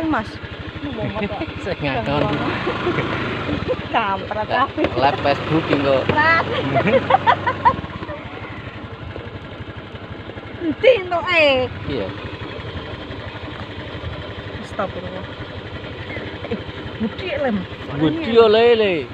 Mas. Sing nganon. Kampret kabeh. Live Facebook engko. Endi entuke? Iya. Astagfirullah. Budi lem. Budi yo lele.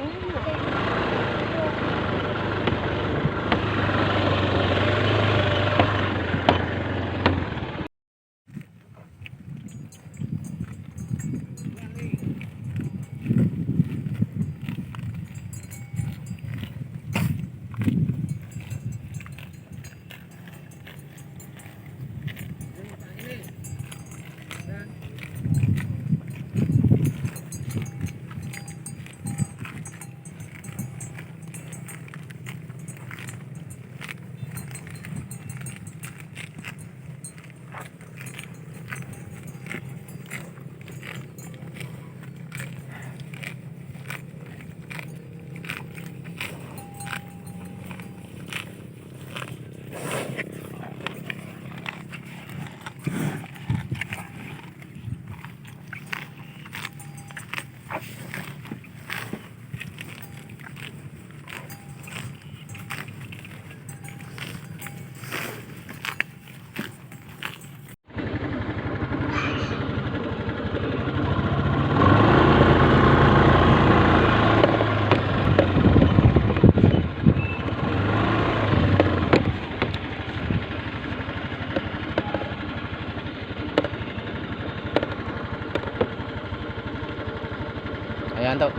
Ayo Anto.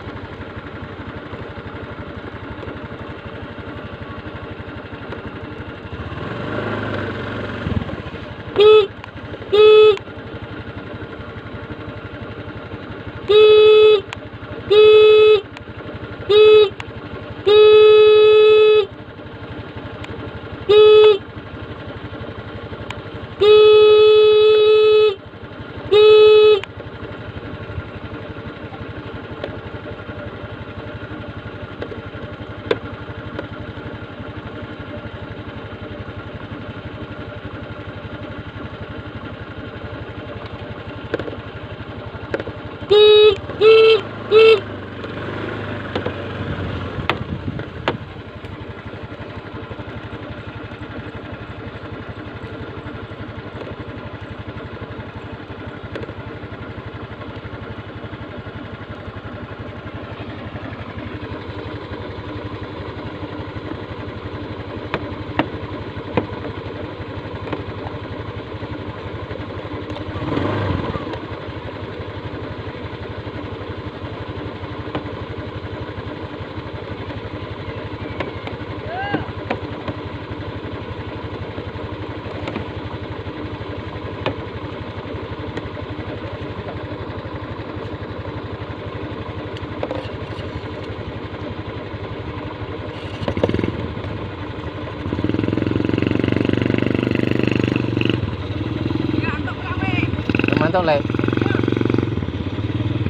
Mantap le.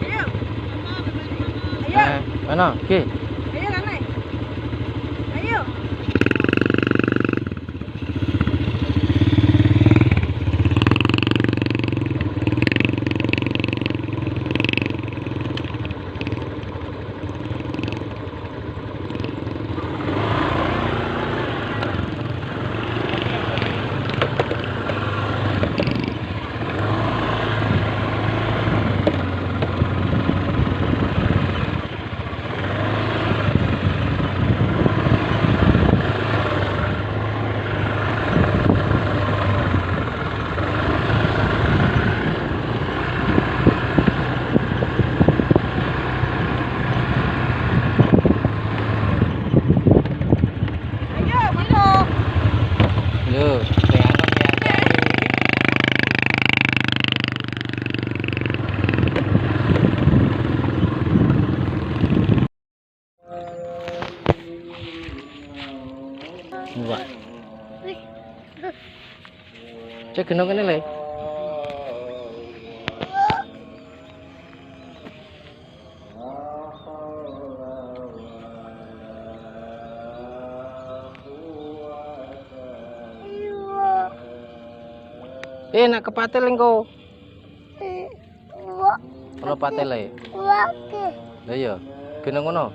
Ayo. Ayo. Mana? Oke. Ayo Rane. Ayo. Yo, Wah. Cek kena kene le. Nak kepatel engko. Ono pate le. Lah iya, kena ngono.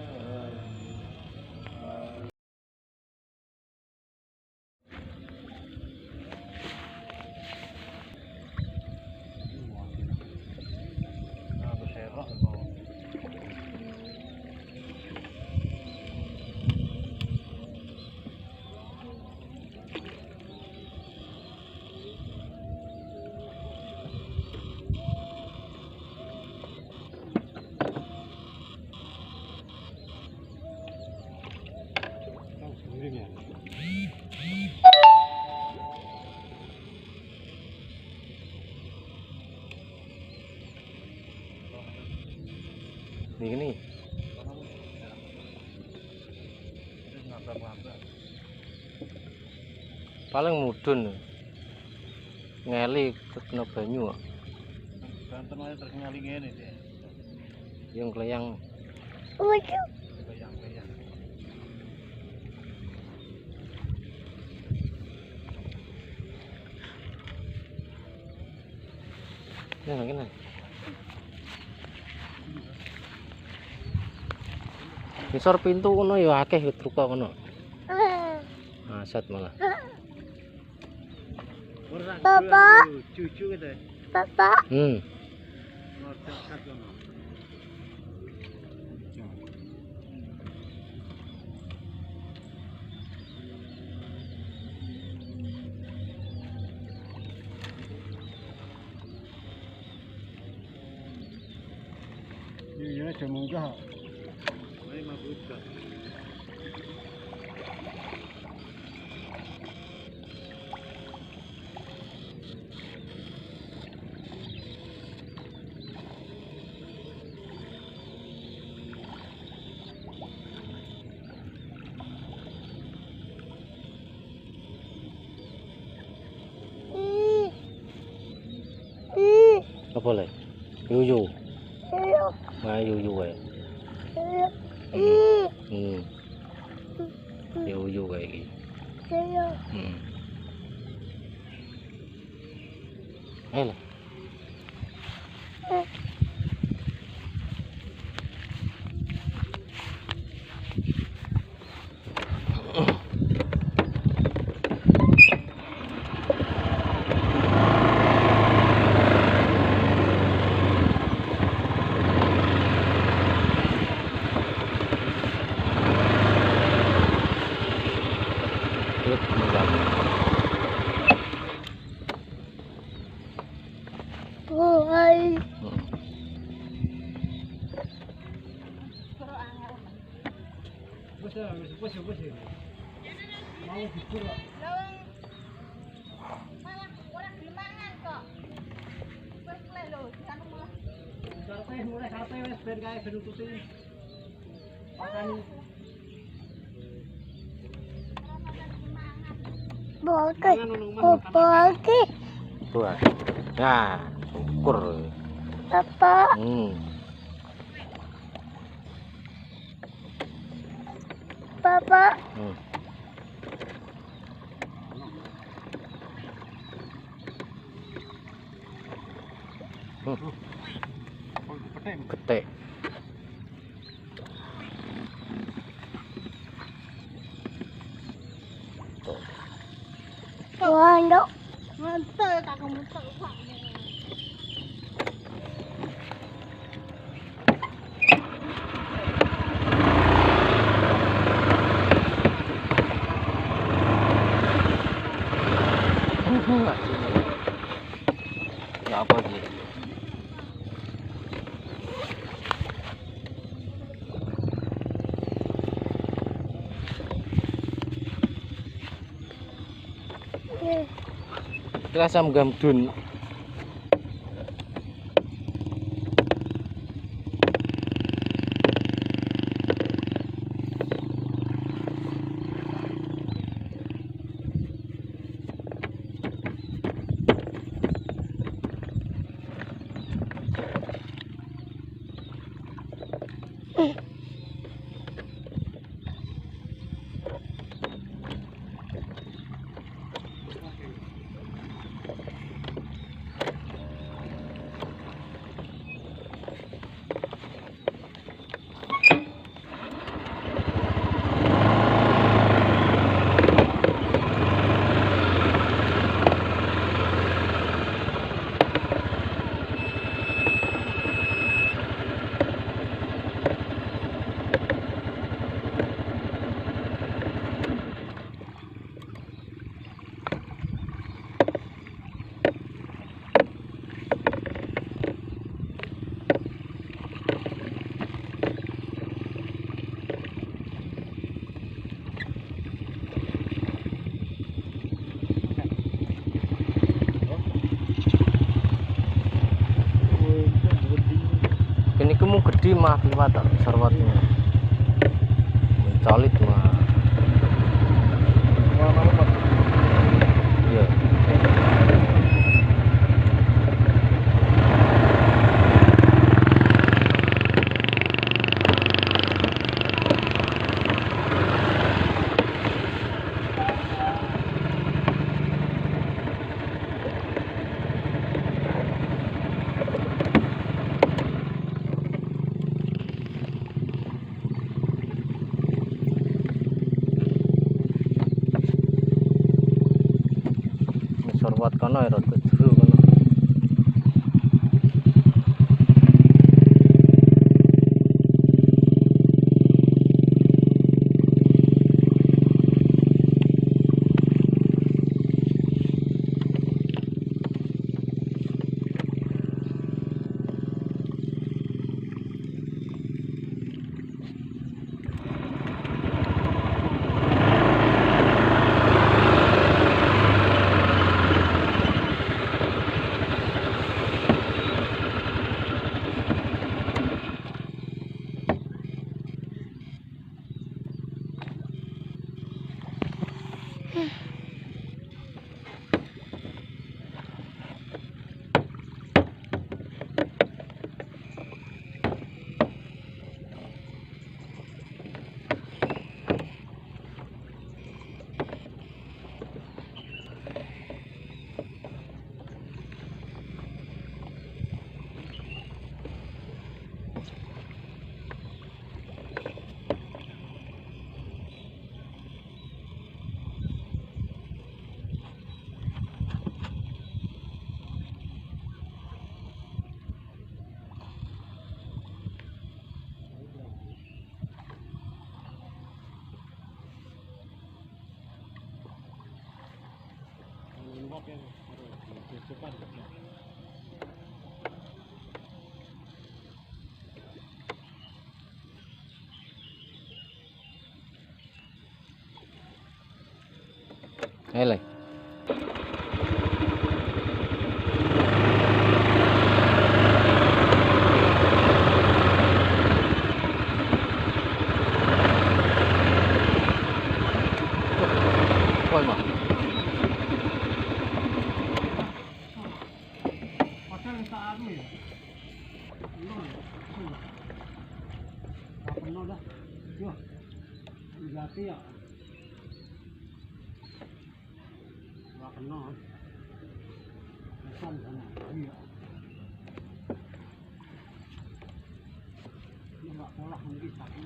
Ini paling mudun ngeli kena banyu kok. Banten aja terus ngali ngene dia. Yang keleyang. Keleyang-keleyang. Nah, kena. Ngisor pintu kono ya akeh truka kono. Asat malah. Papa. Cucu gitu. Papa. Ngordak kono. Iya, cuma munggah. Mai mabut. Apa le? Yuyu. Nah, yuyu kae. Yuyu kae iki. Ayo. Mau dipura. Malah ora dimangan kok. Wis le lho, anu malah. Sampai mulai sampai wis ben kae ben ututi. Makani Boleh. Tuh. Nah, syukur. Papa. Papa. Ketek. Wandok. Mantel tak kemutek Pak. Ya apa sih? Asam gamdun. ini kamu gede mah liwat sorwatnya mencolit mah. Iya. Sorwat kono ya rada jero kono. Hele. Koi mah. Pasal sa ano ya? Ano dah? Yo. Gati ya. Kenal, pesan sana, iya. Ini nggak pola mungkin tapi.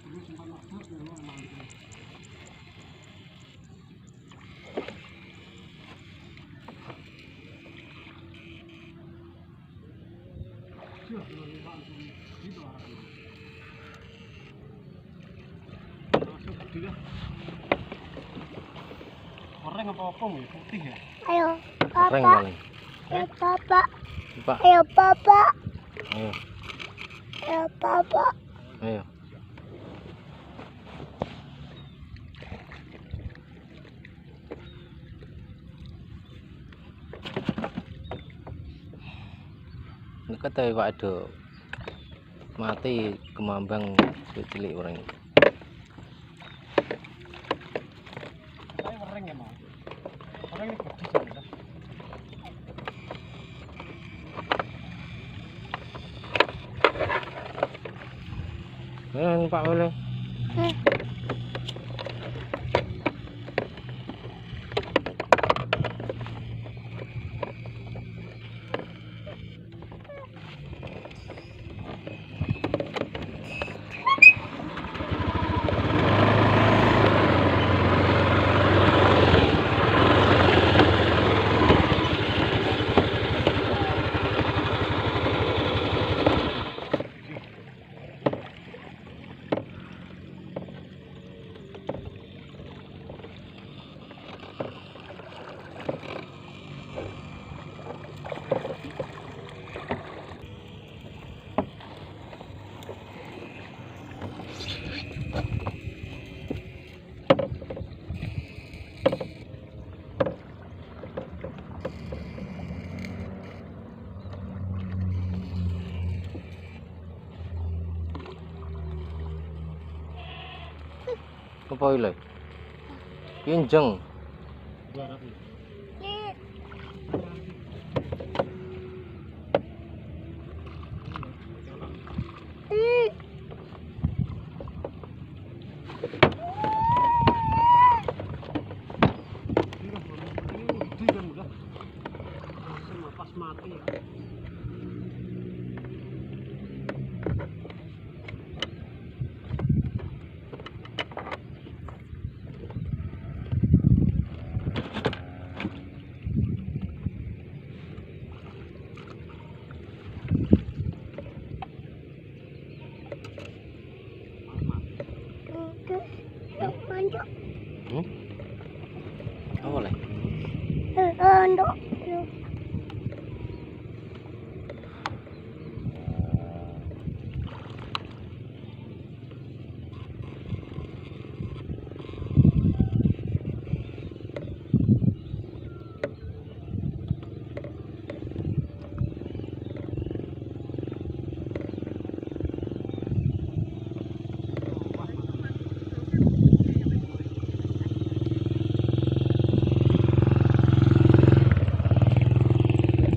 Ini sempat masuk ke ruang mandi. Siapa yang dibantu di bawah? Orang apa putih ya? Ayo, Keren Papa. paling. Ayo, Papa. Pak. Ayo, Papa. Ayo. Ayo, Papa. Ayo. Ini kata Pak ada mati kemambang cilik orang. Orang ya mau. Orang ini putih saja. Pak boleh. Apa iki lho? Kinjeng. Pas mati. Apa lho?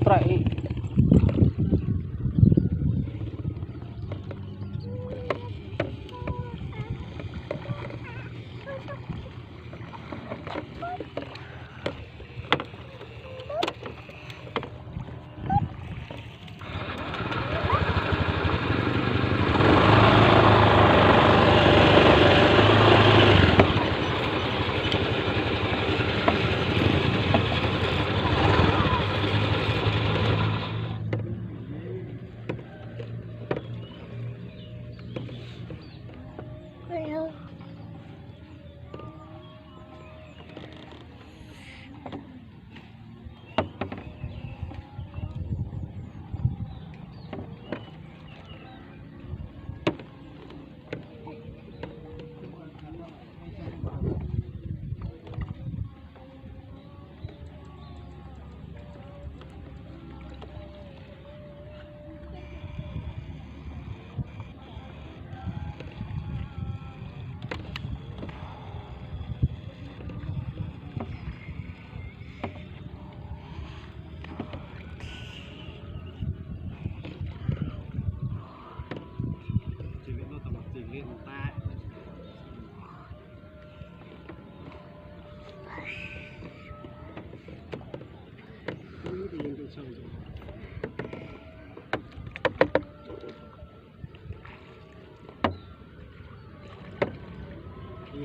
Trai.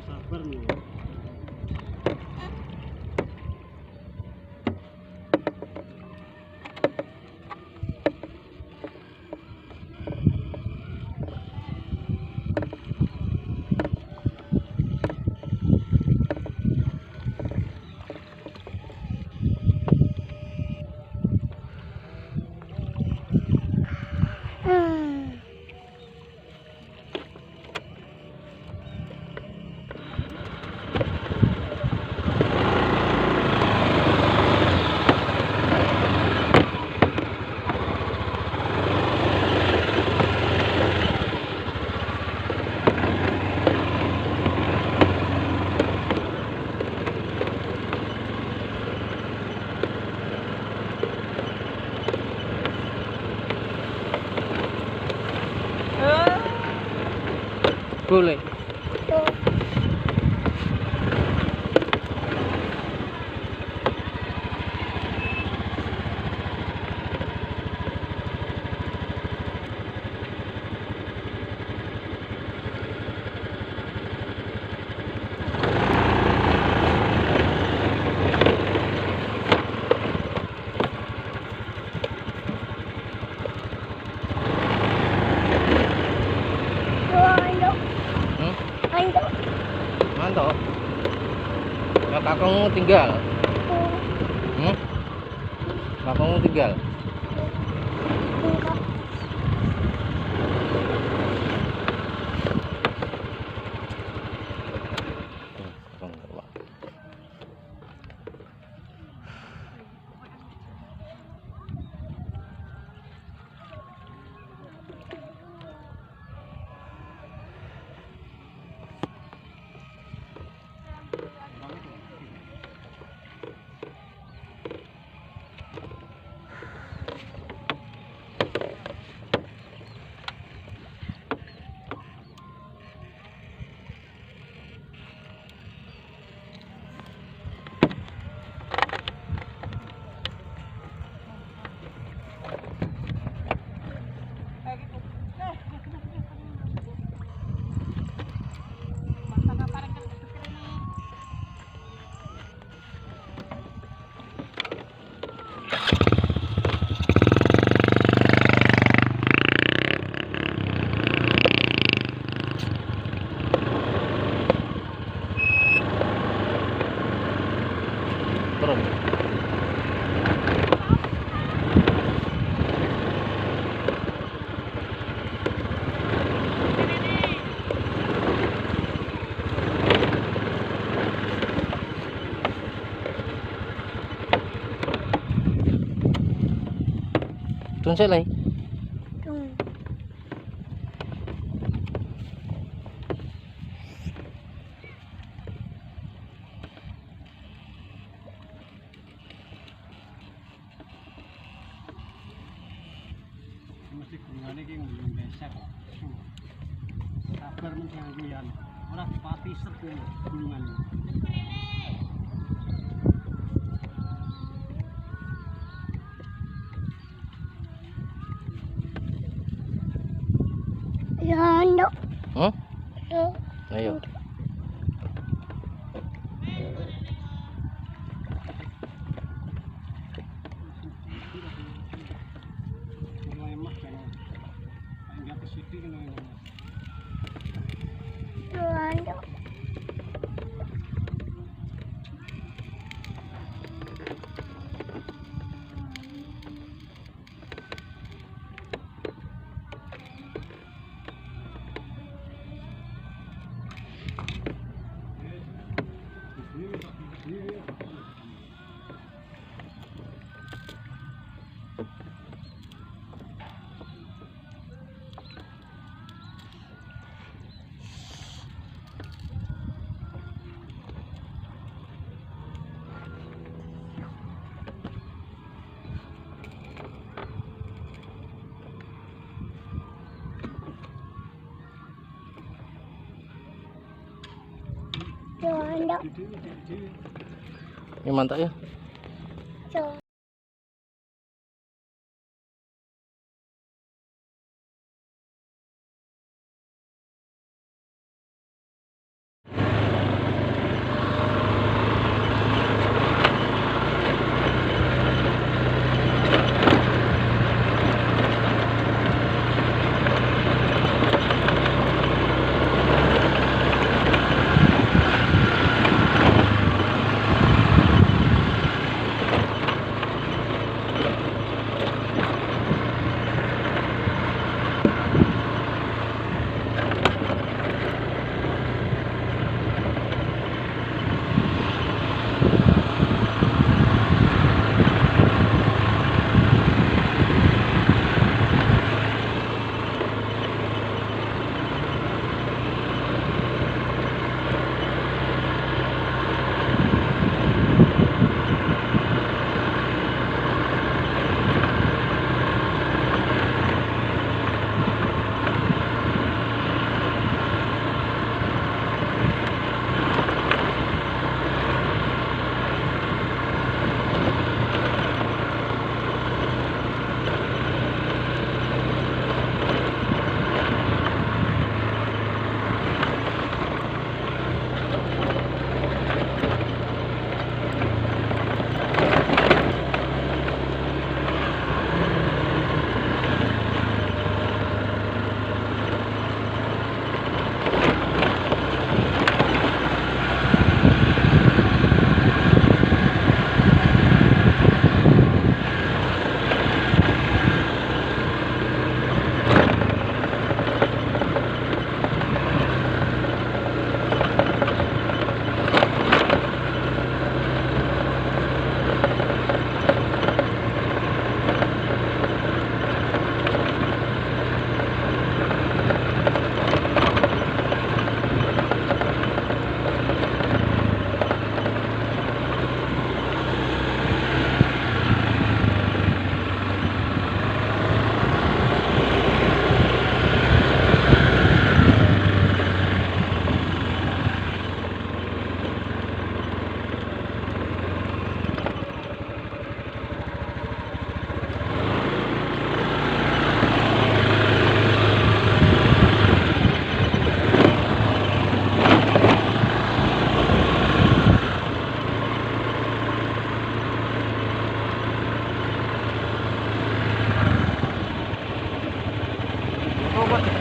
Sabar nih. Boleh. Mantap. Kakakmu tinggal. Kakakmu tinggal. Tun sik le. Mesti gulungane iki ngulung besek kok. Sabar men jangan guyan. Ora pati set gulungan. Ya, nduk. Hmm? Ayo. Mulai mah kan. Enggak ke situ kan ini. Ya, nduk. Ya, nduk. Ini mantap ya. Ya.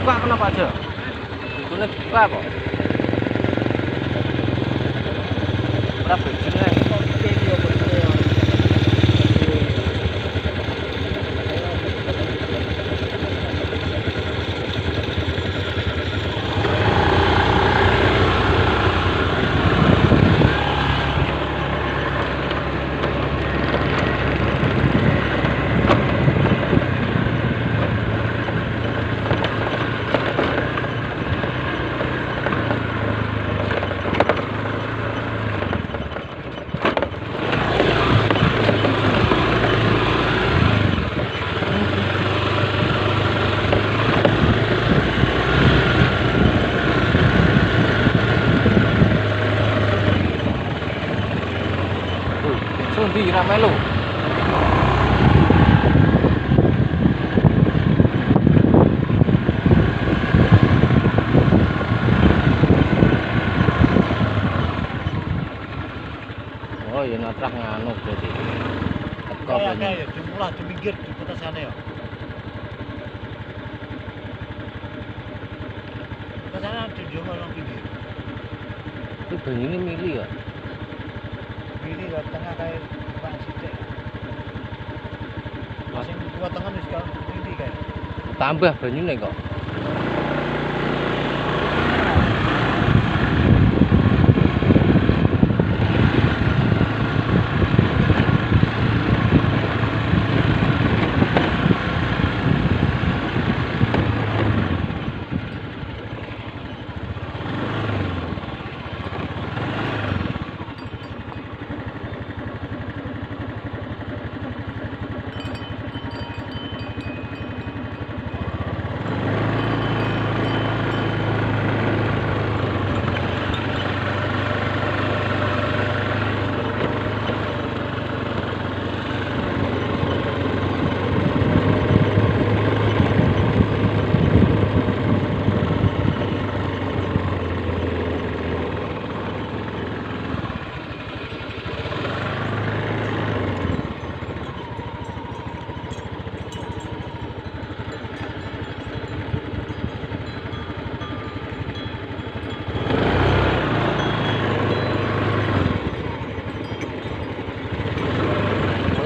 Buka kenapa aja? Itu nih buka kok. Berapa jumlahnya? melu. Oh, ya natrak nganu berarti. Teko Kayak banyu. kayak jumlah di pinggir di kota sana ya. Kota sana di jumlah orang pinggir. Itu banyune mili ya. Ini ke tengah kayak Pak Sidik. Masing dua tengah nih sekarang ini kayak. Tambah banyune kok.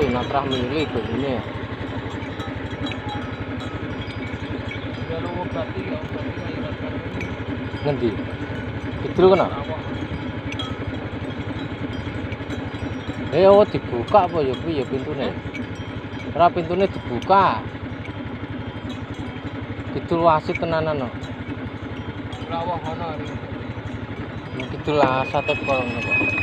Natrah mili kok ini ya. Ngendi? Kidul kena? Oh dibuka apa ya kuwi ya pintune? Ora pintune dibuka. Kidul wasit tenanan kok. Lawah ana. Kidul asate kok ngono kok.